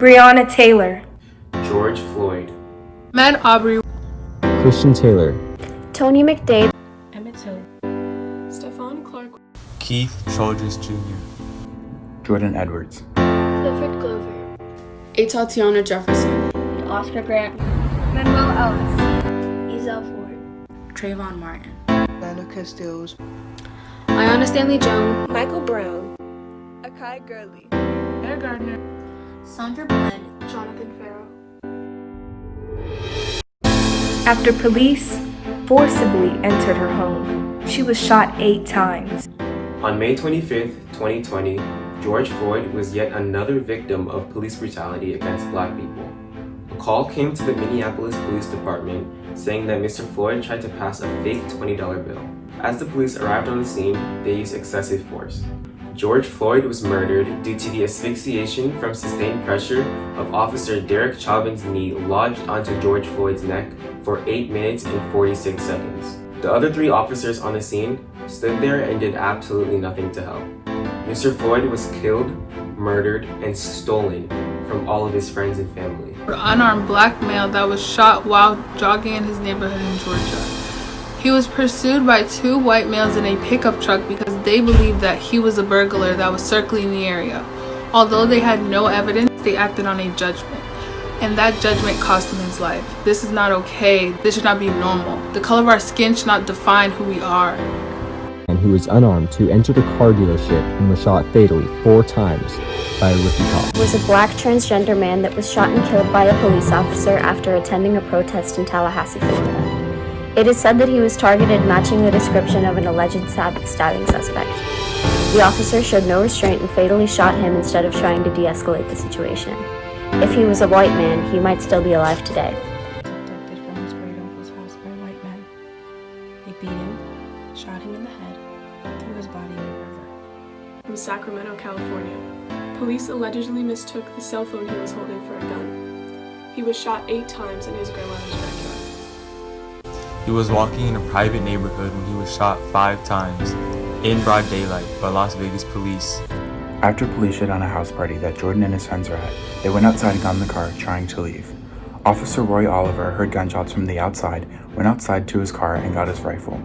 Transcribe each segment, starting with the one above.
Breonna Taylor, George Floyd, Ahmaud Arbery, Christian Taylor, Tony McDade, Emmett Till, Stephon Clark, Keith Childress Jr., Jordan Edwards, Clifford Glover, Tatiana Jefferson, Oscar Grant, Manuel Ellis, Ezell Ford, Trayvon Martin, Lando Castillos, Ayanna Stanley Jones, Michael Brown, Akai Gurley, Air Gardner, Sandra Bland, Jonathan Farrow. after police forcibly entered her home, she was shot 8 times. On May 25th, 2020, George Floyd was yet another victim of police brutality against Black people. A call came to the Minneapolis Police Department saying that Mr. Floyd tried to pass a fake $20 bill. As the police arrived on the scene, they used excessive force. George Floyd was murdered due to the asphyxiation from sustained pressure of Officer Derek Chauvin's knee lodged onto George Floyd's neck for 8 minutes and 46 seconds. The other 3 officers on the scene stood there and did absolutely nothing to help. Mr. Floyd was killed, murdered, and stolen from all of his friends and family. an unarmed black male that was shot while jogging in his neighborhood in Georgia. He was pursued by 2 white males in a pickup truck because they believed that he was a burglar that was circling the area. Although they had no evidence, they acted on a judgment. And that judgment cost him his life. This is not okay. This should not be normal. The color of our skin should not define who we are. and who was unarmed, who entered a car dealership and was shot fatally 4 times by a rookie cop. was a black transgender man that was shot and killed by a police officer after attending a protest in Tallahassee, Florida. It is said that he was targeted matching the description of an alleged stabbing suspect. The officer showed no restraint and fatally shot him instead of trying to de-escalate the situation. If he was a white man, he might still be alive today. abducted from his great uncle's house by white men. They beat him, shot him in the head, and threw his body in a river. From Sacramento, California. Police allegedly mistook the cell phone he was holding for a gun. He was shot 8 times in his grandmother's backyard. He was walking in a private neighborhood when he was shot 5 times in broad daylight by Las Vegas police. After police shut down a house party that Jordan and his friends were at, they went outside and got in the car, trying to leave. Officer Roy Oliver heard gunshots from the outside, went outside to his car, and got his rifle.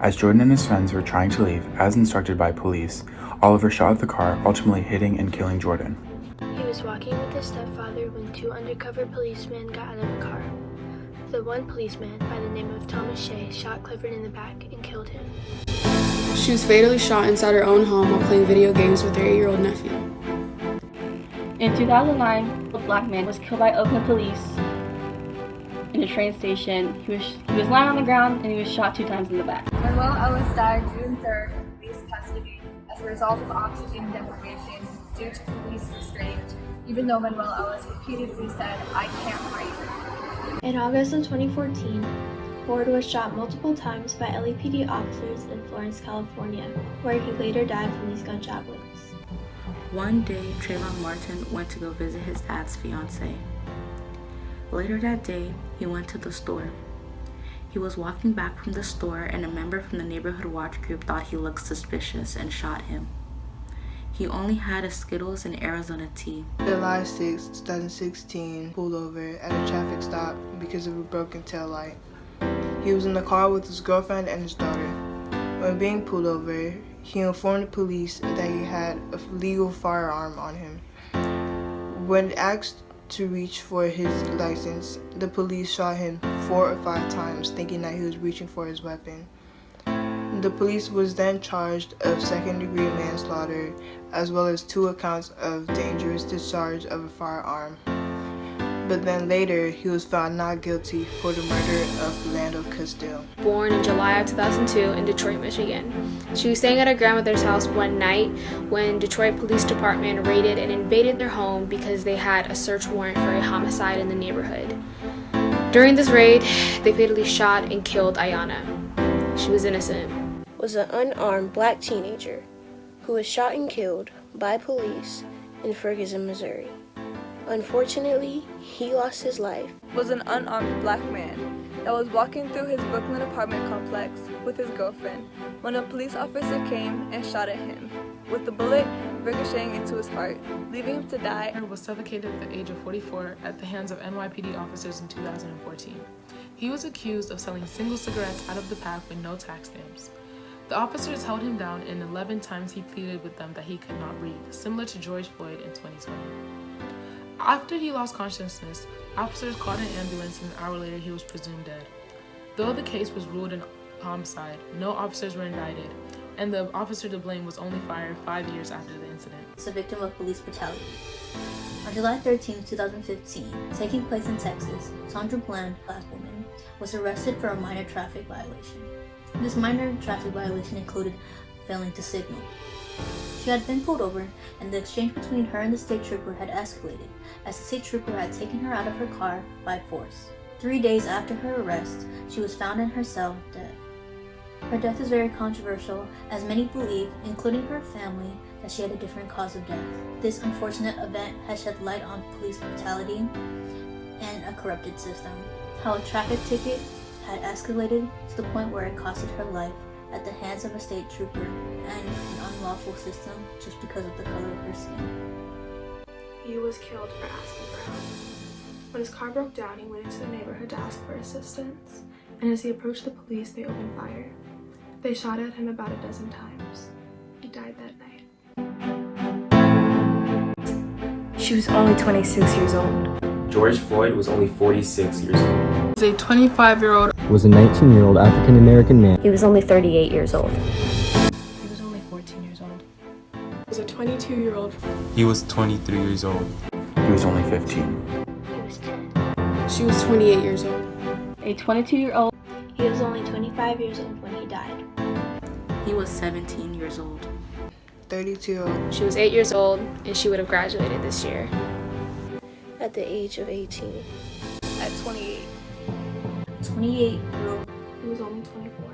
As Jordan and his friends were trying to leave, as instructed by police, Oliver shot at the car, ultimately hitting and killing Jordan. He was walking with his stepfather when 2 undercover policemen got out of the car. The one policeman, by the name of Thomas Shea, shot Clifford in the back and killed him. She was fatally shot inside her own home while playing video games with her 8-year-old nephew. In 2009, a black man was killed by Oakland police in a train station. He was lying on the ground and he was shot 2 times in the back. Manuel Ellis died June 3rd in police custody as a result of oxygen deprivation due to police restraint, even though Manuel Ellis repeatedly said, "I can't breathe." In August of 2014, Ford was shot multiple times by LAPD officers in Florence, California, where he later died from these gunshot wounds. One day, Trayvon Martin went to go visit his dad's fiancée. Later that day, he went to the store. He was walking back from the store and a member from the neighborhood watch group thought he looked suspicious and shot him. He only had a Skittles and Arizona tea. July 6, 2016, pulled over at a traffic stop because of a broken taillight. He was in the car with his girlfriend and his daughter. When being pulled over, he informed the police that he had a legal firearm on him. When asked to reach for his license, the police shot him 4 or 5 times, thinking that he was reaching for his weapon. The police was then charged of second-degree manslaughter, as well as 2 accounts of dangerous discharge of a firearm. But then later, he was found not guilty for the murder of Lando Castillo. Born in July of 2002 in Detroit, Michigan. She was staying at her grandmother's house one night when Detroit Police Department raided and invaded their home because they had a search warrant for a homicide in the neighborhood. During this raid, they fatally shot and killed Alanna. She was innocent. Was an unarmed black teenager who was shot and killed by police in Ferguson, Missouri. Unfortunately, he lost his life. Was an unarmed black man that was walking through his Brooklyn apartment complex with his girlfriend when a police officer came and shot at him with the bullet ricocheting into his heart, leaving him to die. Was suffocated at the age of 44 at the hands of NYPD officers in 2014. He was accused of selling single cigarettes out of the pack with no tax stamps. The officers held him down, and 11 times he pleaded with them that he could not breathe, similar to George Floyd in 2020. After he lost consciousness, officers called an ambulance, and an hour later he was presumed dead. Though the case was ruled an homicide, no officers were indicted, and the officer to blame was only fired 5 years after the incident. Is a victim of police brutality. On July 13, 2015, taking place in Texas, Sandra Bland, a black woman, was arrested for a minor traffic violation. This minor traffic violation included failing to signal. She had been pulled over, and the exchange between her and the state trooper had escalated, as the state trooper had taken her out of her car by force. 3 days after her arrest, she was found in her cell dead. Her death is very controversial, as many believe, including her family, that she had a different cause of death. This unfortunate event has shed light on police brutality and a corrupted system. How a traffic ticket had escalated to the point where it costed her life at the hands of a state trooper and an unlawful system just because of the color of her skin. He was killed for asking for help. When his car broke down, he went into the neighborhood to ask for assistance, and as he approached the police, they opened fire. They shot at him about a dozen times. He died that night. She was only 26 years old. George Floyd was only 46 years old. He was a 25-year-old. Was a 19-year-old African-American man. He was only 38 years old. He was only 14 years old. He was a 22-year-old. He was 23 years old. He was only 15. He was 10. She was 28 years old. A 22-year-old. He was only 25 years old when he died. He was 17 years old. 32-year-old. She was 8 years old, and she would have graduated this year. At the age of 18. At 28. 28-year-old. He was only 24.